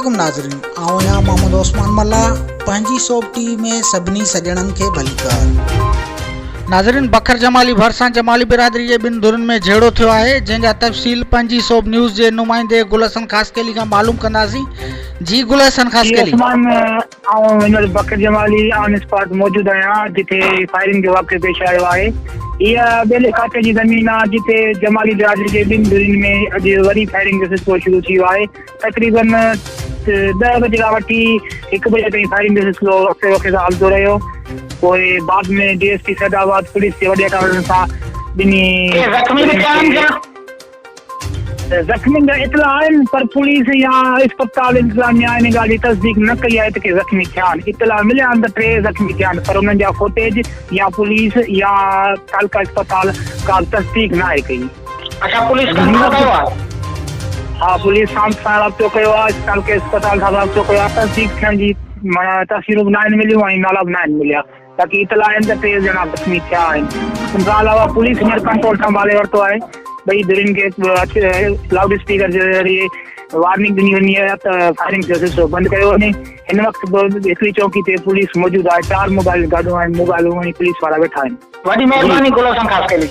अस्सलामुअलैकुम नाज़रीन, आऊं या मोहम्मद उस्मान मल्ला पंहिंजी सोप टीवी में सभिनी सॼणनि खे भलीकार। नाज़रीन, बकर जमाली भरिसां जमाली बिरादरी जे ॿिनि धुरनि में झेड़ो थियो आहे, जंहिंजा तफ़सील पंहिंजी सोप न्यूज़ जे नुमाइंदे गुल हसन ख़ासकेली खां मालूम कंदासीं। जी गुल हसन ख़ासकेली। बकर जमाली ऑन स्पॉट मौजूद आहियां जिथे फायरिंग जो वाक़ियो पेश आयो आहे। इहा ॿेले खाते जी ज़मीन आहे जिथे जमाली बिरादरी जे ॿिनि धुरनि में अॼु वरी फायरिंग जो सिलसिलो शुरू थियो आहे। तक़रीबन 10 बजे खां वठी 1 बजे ताईं फायरिंग जो सिलसिलो वक़्ते वक़्ते सां हलंदो रहियो। पोइ बाद में DSP सैदाबाद पुलिस जे वॾे अधिकारियुनि सां ज़ख़्मी जा इतला आहिनि, पर पुलिस या अस्पताल इंतज़ामिया इन ॻाल्हि जी तस्दीक न कई आहे त के ज़ख़्मी थिया आहिनि। इतला मिलिया आहिनि त 3 ज़ख़्मी थिया आहिनि, पर उन्हनि जा फुटेज या पुलिस या तालुका अस्पताल का तस्दीक न आहे कई। अच्छा, पुलिस हाँ, पुलिस सां राब्तो कयो आहे, तालुके अस्पताल सां राब्तो कयो आहे। तस्दीक थियण जी तस्वीरूं बि न आहिनि मिलियूं ऐं नाला बि न आहिनि मिलिया। बाक़ी इतला आहिनि त 3 ॼणा ज़ख़्मी थिया आहिनि। उन खां अलावा पुलिस हींअर कंट्रोल संभाले वरितो आहे। ॿई धुरियुनि खे लाउड स्पीकर जे ज़रिए वार्निंग ॾिनी वञी आहे त फायरिंग जो सिलसिलो बंदि कयो वञे। हिन वक़्तु हिकिड़ी चौकी ते पुलिस मौजूदु आहे। 4 मोबाइल गाॾियूं आहिनि, मोबाइलूं ऐं पुलिस वारा वेठा आहिनि। वॾी महिरबानी गुल हसन ख़ासकेली।